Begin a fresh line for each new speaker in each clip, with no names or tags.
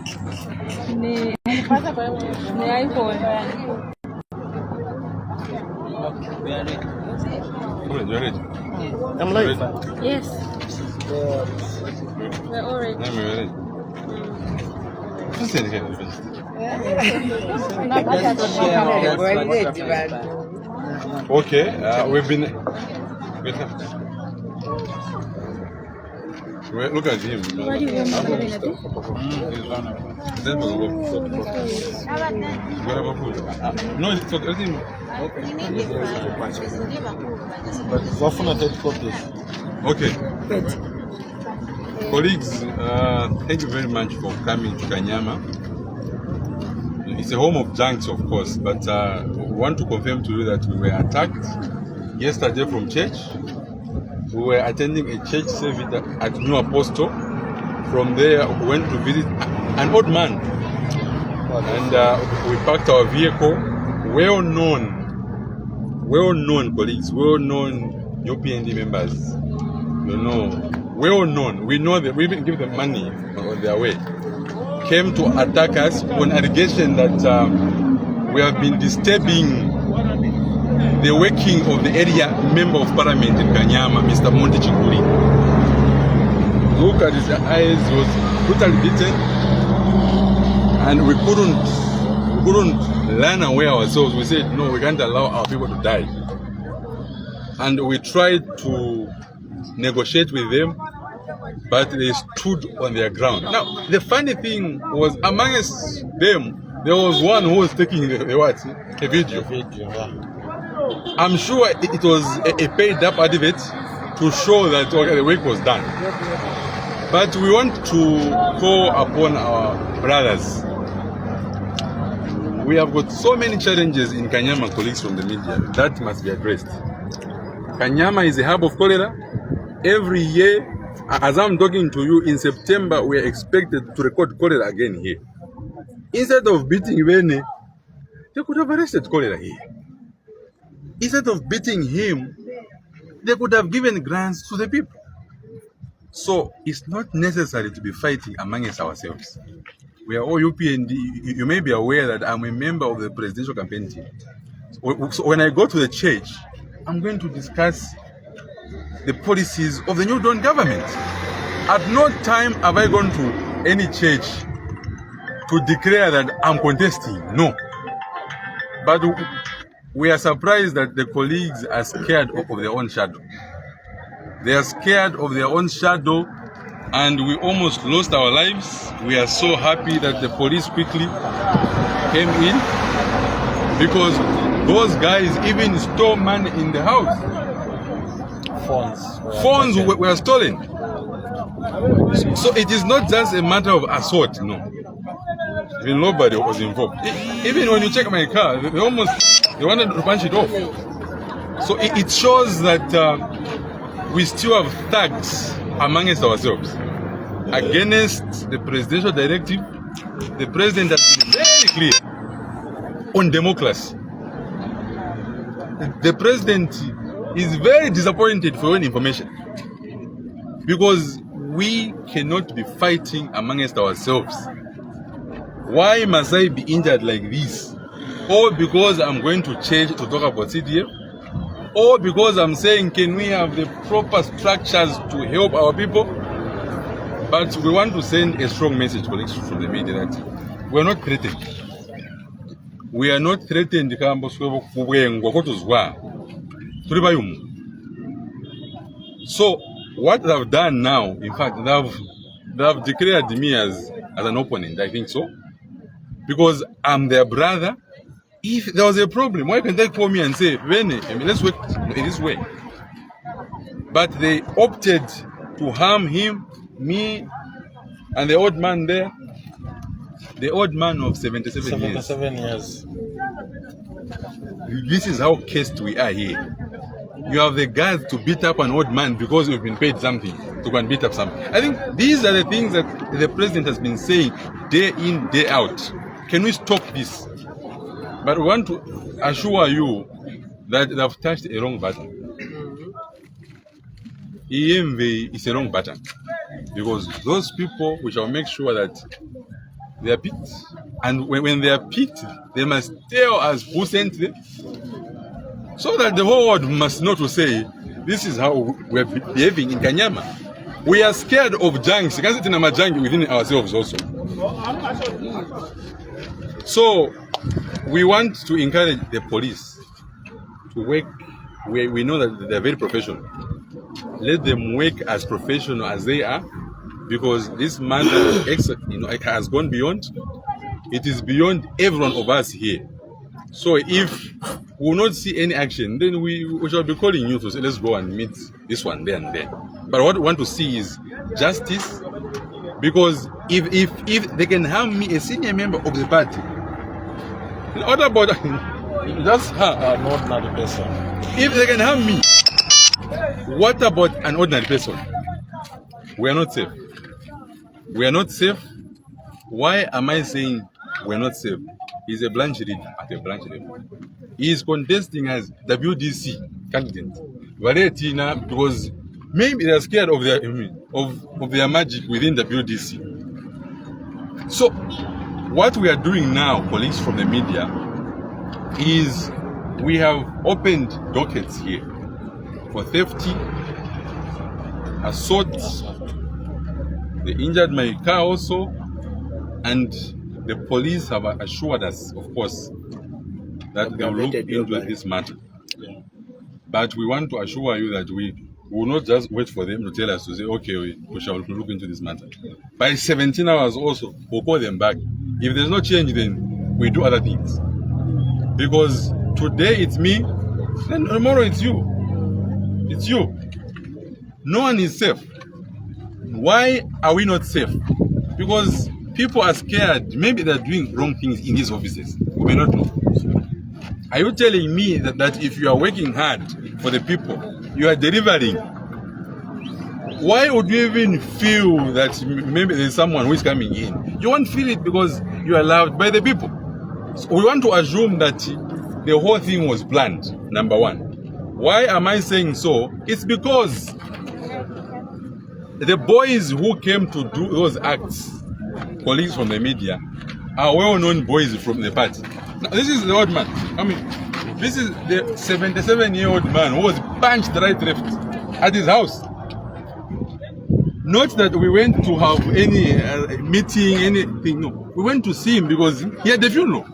Ni iPhone.
I'm live.
Yes. We're all ready.
Okay, we've been. Look at him.
What do you want
No, it's okay. Okay. Colleagues, thank you very much for coming to Kanyama. It's a home of junks, of course, but we want to confirm to you that we were attacked yesterday from church. We were attending a church service at New Apostle. From there, we went to visit an old man. And we parked our vehicle. Well-known colleagues, well-known UPND members. You know, well-known. We know that we even give them money on their way. Came to attack us on allegation that we have been disturbing the working of the area member of parliament in Kanyama, Mr. Monte Chikuri. Look at his eyes, he was brutally beaten, and we couldn't run away ourselves. We said, no, we can't allow our people to die. And we tried to negotiate with them, but they stood on their ground. Now, the funny thing was, amongst them, there was one who was taking a video. I'm sure it was a paid up advert to show that the work was done. But we want to call upon our brothers. We have got so many challenges in Kanyama, colleagues from the media, that must be addressed. Kanyama is a hub of cholera. Every year, as I'm talking to you, in September, we are expected to record cholera again here. Instead of beating Beene, they could have arrested cholera here. Instead of beating him, they could have given grants to the people. So it's not necessary to be fighting amongst ourselves. We are all UPND. You may be aware that I'm a member of the presidential campaign team. So when I go to the church, I'm going to discuss the policies of the new Dawn government. At no time have I gone to any church to declare that I'm contesting. No. But we are surprised that the colleagues are scared of their own shadow. They are scared of their own shadow, and we almost lost our lives. We are so happy that the police quickly came in, because those guys even stole money in the house. Phones were stolen. So it is not just a matter of assault, no. Even nobody was involved. Even when you check my car, they wanted to punch it off. So it shows that we still have thugs amongst ourselves. Against the presidential directive, the president has been very clear on democracy. The president is very disappointed for your information, because we cannot be fighting amongst ourselves. Why must I be injured like this? Or because I'm going to church to talk about CDF? Or because I'm saying, can we have the proper structures to help our people? But we want to send a strong message, colleagues from the media, that we are not threatened. We are not threatened. So what they've done now, in fact, they've declared me as an opponent. I think so, because I'm their brother. If there was a problem, why can't they call me and say, Beene, let's work in this way? But they opted to harm him, me, and the old man there, the old man of 77 years. This is how cursed we are here. You have the guts to beat up an old man because you've been paid something to go and beat up something. I think these are the things that the president has been saying day in, day out. Can we stop this? But we want to assure you that they've touched a wrong button. EMV is a wrong button, because those people, we shall make sure that They are picked. And when they are picked, they must tell us who sent them, so that the whole world must know to say, this is how we are behaving in Kanyama. We are scared of junks. You can't sit in a junk within ourselves also. So we want to encourage the police to work. We know that they are very professional. Let them work as professional as they are, because this matter has gone beyond. It is beyond every one of us here. So if we will not see any action, then we shall be calling you to say, let's go and meet this one there and there. But what we want to see is justice, because if they can harm me, a senior member of the party, what about just her?
An ordinary person.
If they can harm me, what about an ordinary person? We are not safe. We are not safe. Why am I saying we are not safe? He's a branch leader at a branch level. He is contesting as WDC candidate. Because maybe they are scared of their magic within WDC. So what we are doing now, colleagues from the media, is we have opened dockets here for theft, assault. They injured my car also, and the police have assured us, of course, that they will look into this matter. Yeah. But we want to assure you that we will not just wait for them to tell us to say, okay, we shall look into this matter. By 17 hours also, we'll call them back. If there's no change, then we do other things. Because today it's me, then tomorrow it's you. It's you. No one is safe. Why are we not safe? Because people are scared. Maybe they're doing wrong things in these offices. We may not know. Are you telling me that if you are working hard for the people, you are delivering? Why would you even feel that maybe there's someone who is coming in? You won't feel it because you are loved by the people. So we want to assume that the whole thing was planned, number one. Why am I saying so? It's because the boys who came to do those acts, colleagues from the media, are well-known boys from the party. Now, this is the old man. I mean, this is the 77-year-old man who was punched right left at his house. Not that we went to have any meeting, anything. No, we went to see him because he had the funeral.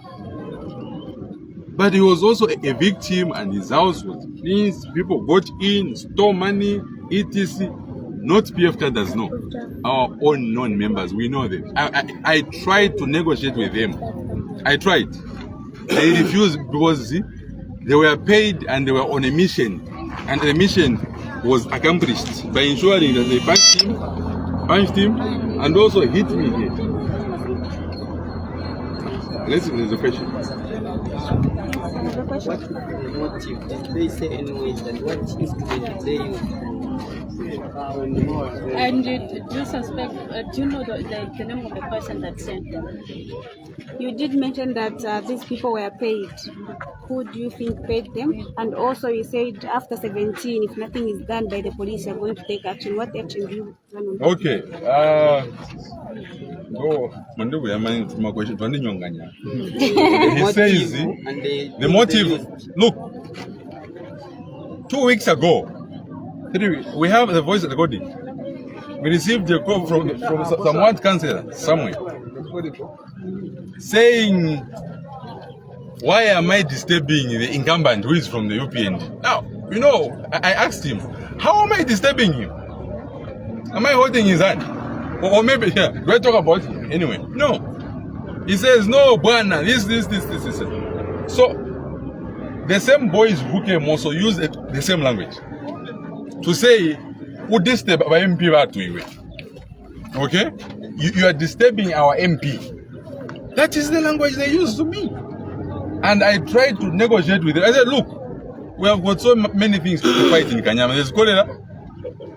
But he was also a victim, and his house was cleansed. People got in, stole money, etc. Not PF cadres, no. Our own non-members, we know them. I tried to negotiate with them. I tried. They refused because they were paid and they were on a mission. And the mission was accomplished by ensuring that they punched him, and also hit me here. Let's see the question.
What is the motive? They say anyways that what is to delay you?
And do you suspect, do you know the name of the person that sent them?
You did mention that these people were paid. Who do you think paid them? And also you said after 17, if nothing is done by the police, you're going to take action. What action do you plan on?
Okay. He says the motive. Look, 2 weeks ago, we have the voice recording. We received a call from some ward councillor somewhere saying, why am I disturbing the incumbent who is from the UPND? Now, you know, I asked him, how am I disturbing him? Am I holding his hand? Or maybe, yeah, do I talk about him? Anyway, no. He says, no, Bwana, this. So, the same boys who came also used the same language to say, who disturb our MP? Okay? You are disturbing our MP. That is the language they use to me. And I tried to negotiate with them. I said, look, we have got so many things to fight in Kanyama. There's cholera,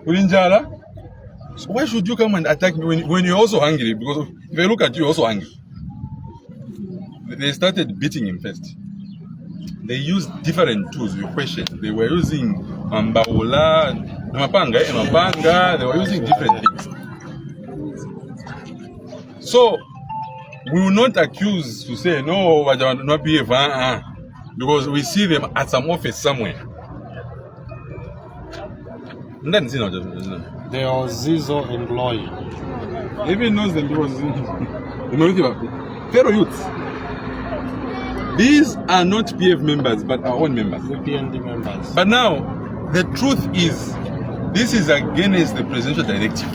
Ulinjala. So why should you come and attack me when you're also hungry? Because if I look at you, you're also hungry. They started beating him first. They used different tools. We questioned. They were using Mbaula, Mapanga. They were using different things. So we will not accuse to say no, but not behave, because we see them at some office somewhere.
There was Zizo and Loy.
Even knows them because fellow youths. These are not PF members, but our own members.
UPND members.
But now, the truth is, this is against the presidential directive.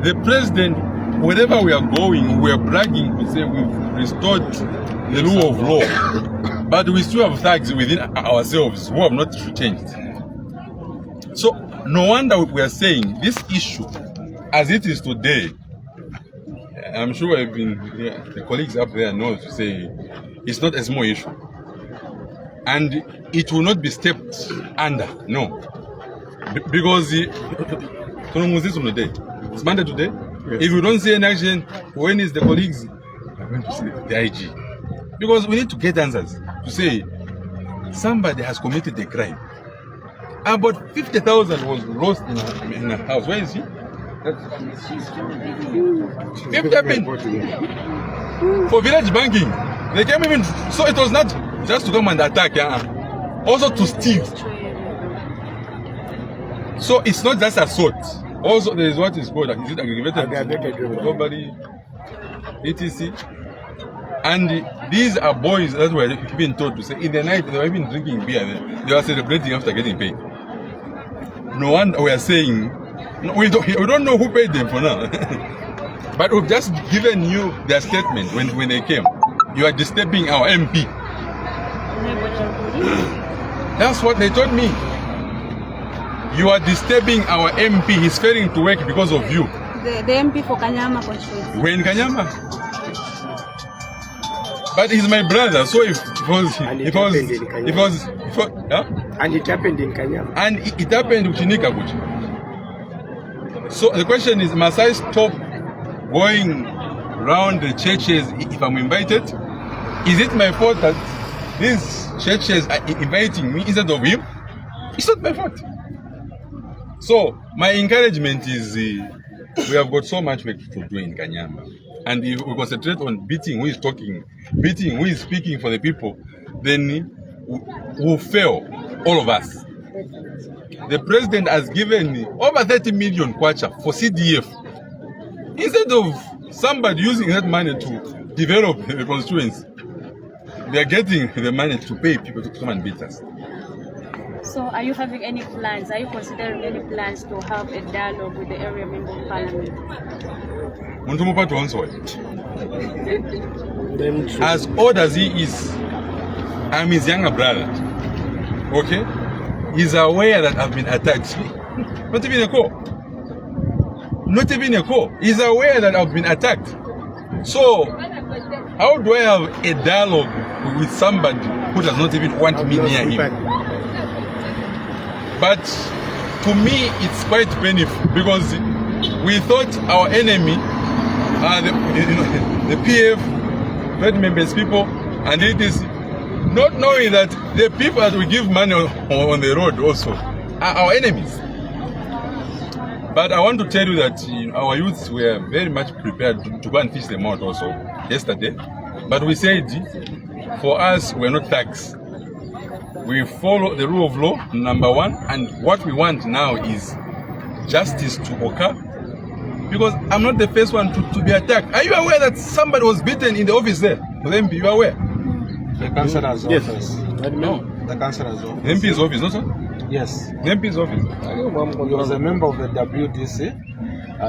The president, wherever we are going, we are bragging to say we've restored the rule of law. But we still have thugs within ourselves who have not changed. So, no wonder we are saying this issue, as it is today, I'm sure the colleagues up there know to say it's not a small issue. And it will not be stepped under, no. Because it's Monday today. Yes. If you don't see an action, when is the colleagues going to see the IG? Because we need to get answers to say somebody has committed a crime. About 50,000 was lost in a house. Where is he? 50 happened for village banking. They came even, so it was not just to come and attack, also to steal. So it's not just assault. Also, there is what is called, is it aggravated robbery, etc. And these are boys that were being told to say in the night they were even drinking beer. They were celebrating after getting paid. No wonder we are saying we don't know who paid them for now. But we've just given you their statement when they came. You are disturbing our MP. That's what they told me. You are disturbing our MP. He's failing to work because of you.
The MP for Kanyama constituency.
We're in Kanyama. But he's my brother, so if it was,
and it happened in Kanyama.
And it happened with Chinika. So the question is, must I stop going around the churches if I'm invited? Is it my fault that these churches are inviting me instead of him? It's not my fault. So my encouragement is, we have got so much work to do in Kanyama. And if we concentrate on beating who is talking, beating who is speaking for the people, then we'll fail, all of us. The president has given over 30 million kwacha for CDF. Instead of somebody using that money to develop the constituency, they are getting the money to pay people to come and beat us.
So are you having any plans? Are you considering any plans to have a dialogue with the area member of parliament?
As old as he is, I'm his younger brother. Okay? He's aware that I've been attacked. Not even a call. Not even a call. He's aware that I've been attacked. So, how do I have a dialogue with somebody who does not even want me near him? But to me, it's quite painful because we thought our enemy, the PF, Red Members people, and it is not knowing that the people that we give money on the road also are our enemies. But I want to tell you that our youths were very much prepared to go and fish them out also yesterday. But we said, for us, we're not thugs. We follow the rule of law, number one, and what we want now is justice to occur. Because I'm not the first one to be attacked. Are you aware that somebody was beaten in the office there? The MP, you are aware?
The councillor's office.
No.
The councillor's office.
The MP's office, not so?
Yes.
The MP's office.
He was a member of the WDC.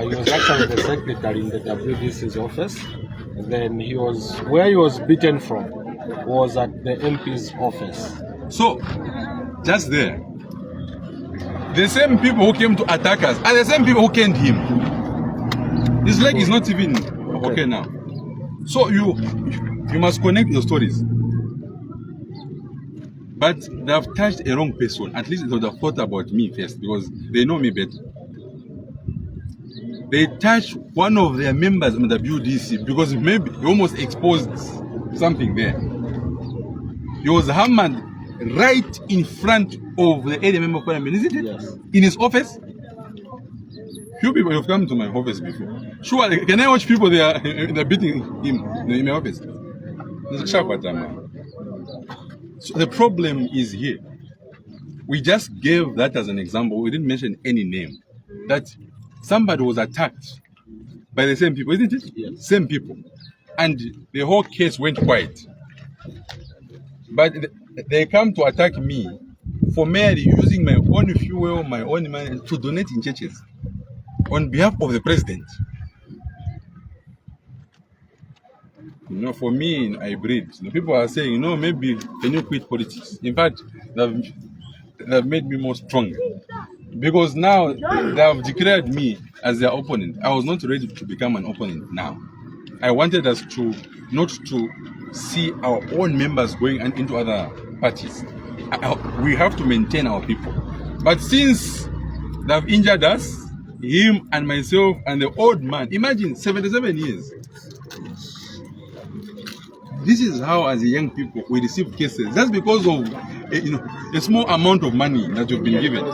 He was actually the secretary in the WDC's office. And then where he was beaten from was at the MP's office. So,
just there, the same people who came to attack us are the same people who killed him. His leg is not even okay now. So you must connect the stories. But they have touched a wrong person. At least they would have thought about me first because they know me better. They touched one of their members in the WDC because maybe he almost exposed something there. He was hammered right in front of the area member of parliament, isn't it?
Yes.
In his office. Few people have come to my office before. Sure, can I watch people they're beating him in my office? So the problem is here. We just gave that as an example. We didn't mention any name. That somebody was attacked by the same people, isn't it?
Yes.
Same people. And the whole case went quiet. But they come to attack me for merely using my own fuel, my own money to donate in churches on behalf of the president. For me, I breed. People are saying, maybe can you quit politics? In fact, they've made me more stronger. Because now they have declared me as their opponent. I was not ready to become an opponent now. I wanted us not to see our own members going into other parties. We have to maintain our people. But since they've injured us, him and myself and the old man, imagine 77 years. This is how, as young people, we receive cases. That's because of a small amount of money that you've been given.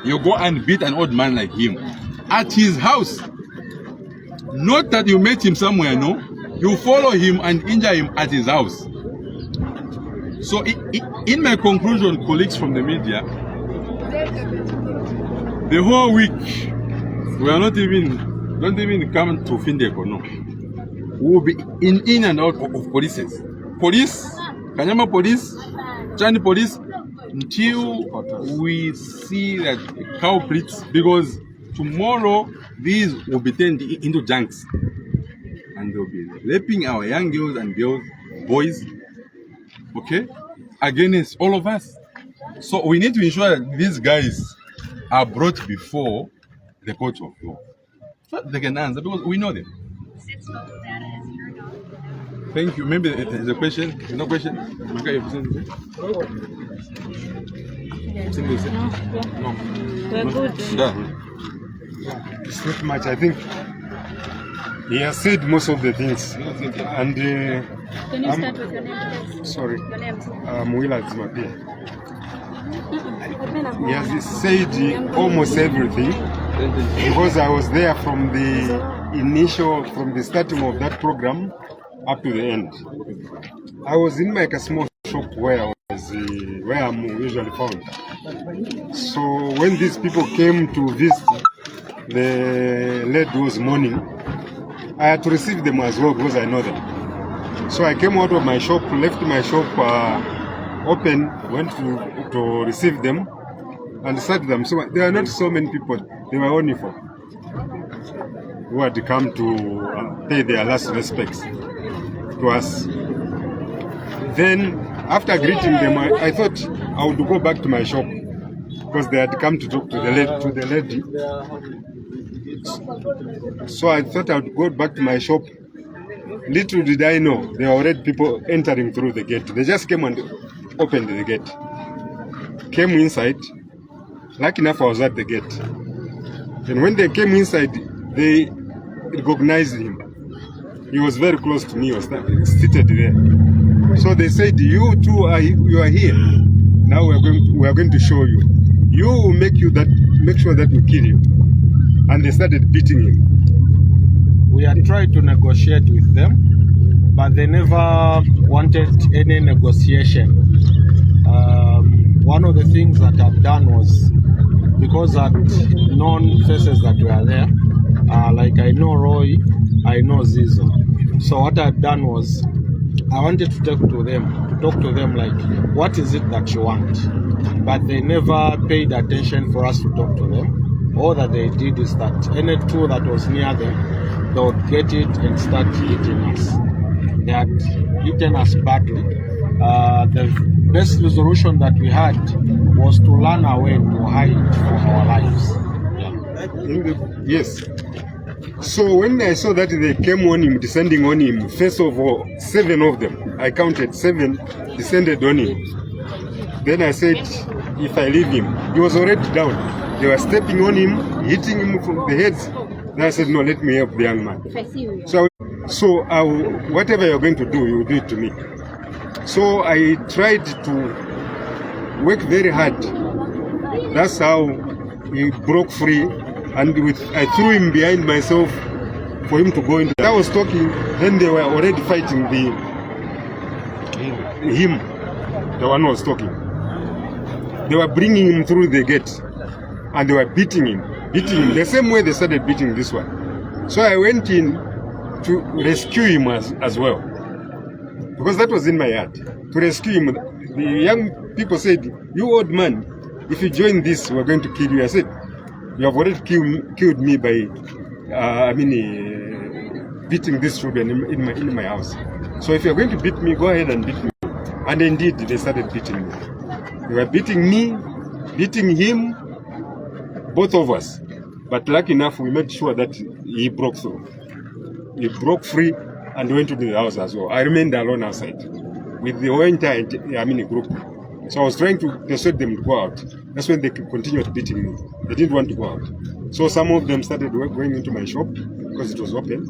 You go and beat an old man like him at his house. Not that you met him somewhere, no. You follow him and injure him at his house. So, in my conclusion, colleagues from the media, the whole week we are don't even come to Findeko, no. We will be in and out of police, Kanyama police, Chani police, until we see that culprits, because tomorrow these will be turned into junks and they'll be raping our young girls and boys, okay, against all of us. So we need to ensure that these guys are brought before the court of law. So they can answer because we know them. Thank you. Maybe there's a question. There's no question. Okay,
No. We're good.
It's not much. I think he has said most of the things. And
Can you start with your name, please?
sorry,
Your name.
Muila Zimapia. He has said almost everything because I was there from the starting of that program up to the end. I was in like a small shop where I'm usually found. So when these people came to visit, the lady was mourning. I had to receive them as well because I know them. So I came out of my shop, left my shop open, went to receive them and started them. So there are not so many people, they were only 4 who had come to pay their last respects to us. Then after greeting them, I thought I would go back to my shop because they had come to talk to the lady. So I thought I would go back to my shop. Little did I know, there were already people entering through the gate. They just came and opened the gate. Came inside. Lucky enough, I was at the gate. And when they came inside, they recognized him. He was very close to me. He was seated there. So they said, "You two you are here. Now we are going to show you. You will make sure that we kill you." And they started beating him.
We had tried to negotiate with them, but they never wanted any negotiation. One of the things that I've done was, because I'd known faces that were there, like I know Roy, I know Zizo. So what I've done was, I wanted to talk to them like, what is it that you want? But they never paid attention for us to talk to them. All that they did is that any tool that was near them, they would get it and start eating us. They had eaten us badly. The best resolution that we had was to run away and to hide for our lives.
Yes. So when I saw that they came on him, descending on him, first of all, 7 of them, I counted 7, descended on him. Then I said, if I leave him, he was already down. They were stepping on him, hitting him from the heads. Then I said, no, let me help the young man. So whatever you're going to do, you do it to me. So I tried to work very hard. That's how he broke free and I threw him behind myself for him to go into. I was talking, then they were already fighting him, the one who was talking. They were bringing him through the gate, and they were beating him the same way they started beating this one. So I went in to rescue him as well, because that was in my heart, to rescue him. The young people said, "You old man, if you join this, we're going to kill you." I said, "You have already killed me by, beating these children in my house. So if you're going to beat me, go ahead and beat me." And indeed, they started beating me. They were beating me, beating him, both of us. But lucky enough, we made sure that he broke through. He broke free and went to the house as well. I remained alone outside with the whole entire group. So I was trying to persuade them to go out. That's when they continued beating me. They didn't want to go out. So some of them started going into my shop because it was open.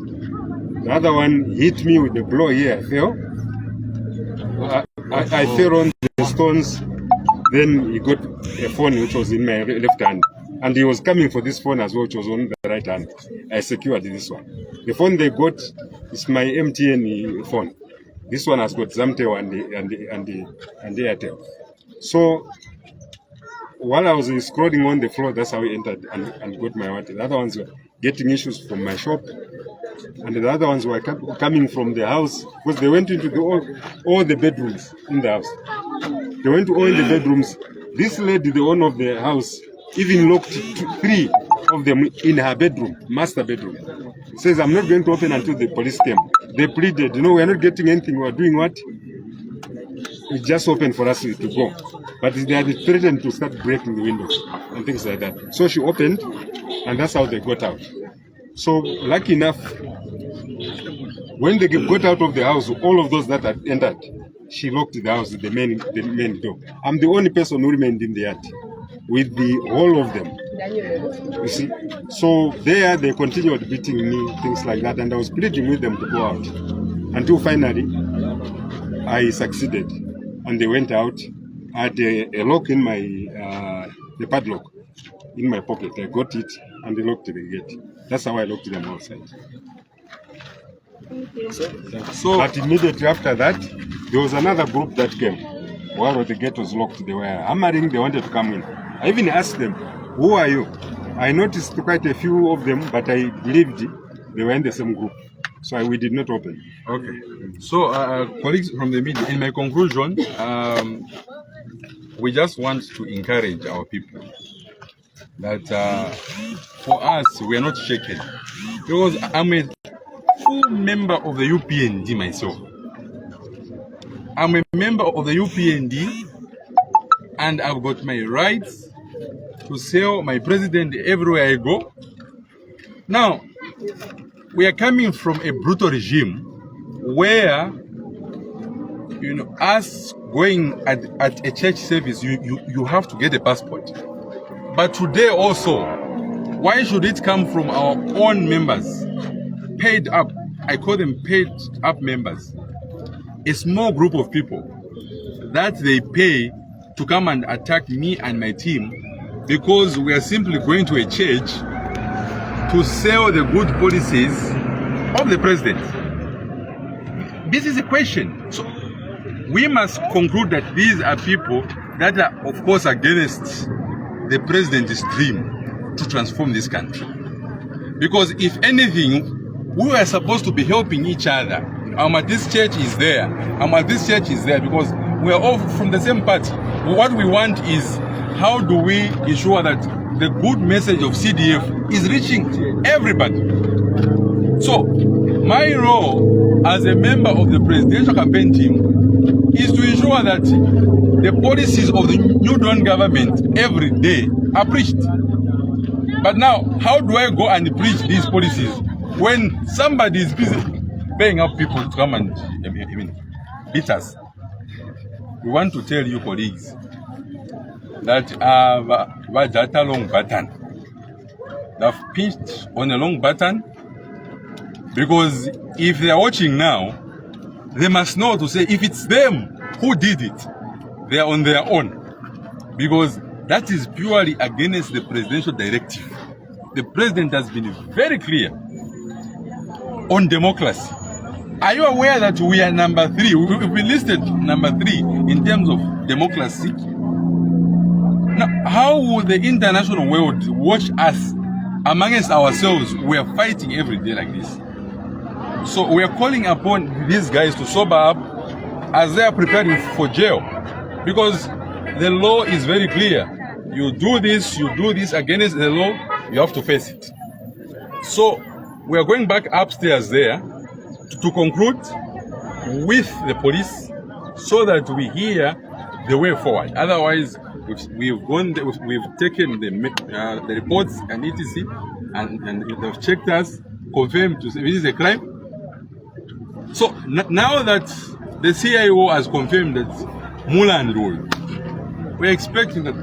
The other one hit me with a blow here. I fell. I fell on the stones. Then he got a phone which was in my left hand. And he was coming for this phone as well, which was on the right hand. I secured this one. The phone they got is my MTN phone. This one has got Zamtel and Airtel. So while I was scrolling on the floor, that's how I entered and got my water. The other ones were getting issues from my shop, and the other ones were coming from the house, because they went into all the bedrooms in the house. They went to all the bedrooms. This lady, the owner of the house, even locked 3 of them in her bedroom, master bedroom. Says, "I'm not going to open until the police came." They pleaded, "We're not getting anything. We're doing what? It's just open for us to go." But they had threatened to start breaking the windows and things like that. So she opened, and that's how they got out. So lucky enough, when they got out of the house, all of those that had entered, she locked the house, the main door. I'm the only person who remained in the yard with the whole of them. You see, so there they continued beating me, things like that, and I was pleading with them to go out until finally I succeeded, and they went out. I had a lock in my the padlock in my pocket. I got it and they locked the gate. That's how I locked them outside. So, but immediately after that, there was another group that came. While the gate was locked, they were hammering. They wanted to come in. I even asked them, "Who are you?" I noticed quite a few of them, but I believed they were in the same group. So we did not open.
Okay. So, colleagues from the media, in my conclusion, we just want to encourage our people that for us, we are not shaken. Because I'm a full member of the UPND myself. I'm a member of the UPND, and I've got my rights to sell my president everywhere I go. Now, we are coming from a brutal regime where, us going at a church service, you have to get a passport. But today also, why should it come from our own members, paid up? I call them paid up members. A small group of people that they pay to come and attack me and my team because we are simply going to a church to sell the good policies of the president. This is a question. So we must conclude that these are people that are, of course, against the president's dream to transform this country. Because if anything, we are supposed to be helping each other. This church is there. This church is there because we are all from the same party. What we want is, how do we ensure that the good message of CDF is reaching everybody? So, my role as a member of the presidential campaign team is to ensure that the policies of the New Dawn government every day are preached. But now, how do I go and preach these policies when somebody is busy paying up people to come and beat us? We want to tell you, colleagues, that Vajata long button. They've pinched on a long button, because if they are watching now, they must know to say if it's them who did it, they are on their own, because that is purely against the presidential directive. the president has been very clear on democracy. Are you aware that we are number 3? We've been listed number 3 in terms of democracy. Now, how will the international world watch us amongst ourselves? We are fighting every day like this. So we are calling upon these guys to sober up as they are preparing for jail, because the law is very clear. You do this against the law, you have to face it. So we are going back upstairs there to conclude with the police so that we hear the way forward. Otherwise, we've taken the reports and etc. and they've checked us, confirmed to say this is a crime. So now that the CIO has confirmed that Mulan rule, we're expecting that.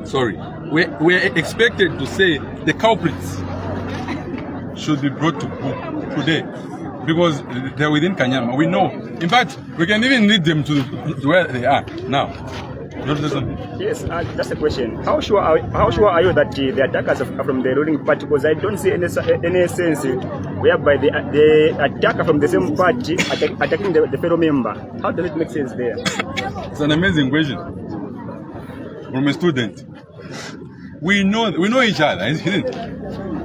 Sorry, we're expected to say the culprits should be brought to book today, because they're within Kanyama. We know. In fact, we can even lead them to where they are now.
Yes, just a question. How sure are you that the attackers are from the ruling party? Because I don't see any sense whereby the attacker from the same party attacking the fellow member. How does it make sense there?
It's an amazing question from a student. We know each other, isn't it?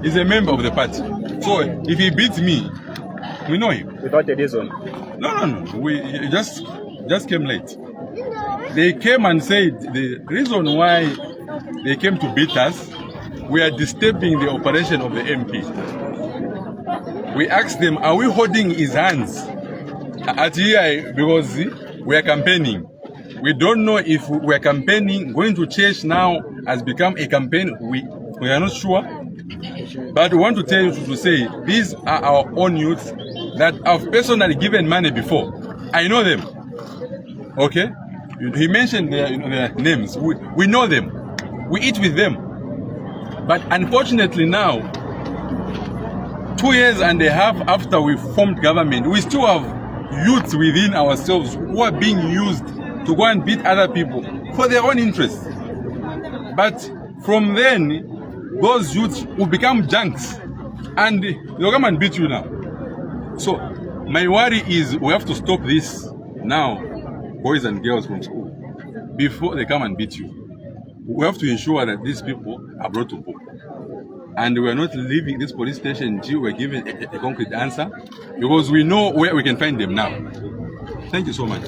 He's a member of the party. So if he beats me, we know him.
Without a reason?
No. We just came late. They came and said the reason why they came to beat us, we are disturbing the operation of the MP. We asked them, are we holding his hands at EI because we are campaigning? We don't know if we are campaigning. Going to church now has become a campaign. We are not sure. But we want to tell you to say these are our own youths that have personally given money before. I know them. Okay? He mentioned their names. We know them. We eat with them. But unfortunately now, 2 years and a half after we formed government, we still have youths within ourselves who are being used to go and beat other people for their own interests. But from then, those youths will become junks and they'll come and beat you now. So my worry is we have to stop this now, boys and girls from school, before they come and beat you. We have to ensure that these people are brought to book. And we are not leaving this police station until we're given a concrete answer, because we know where we can find them now. Thank you so much.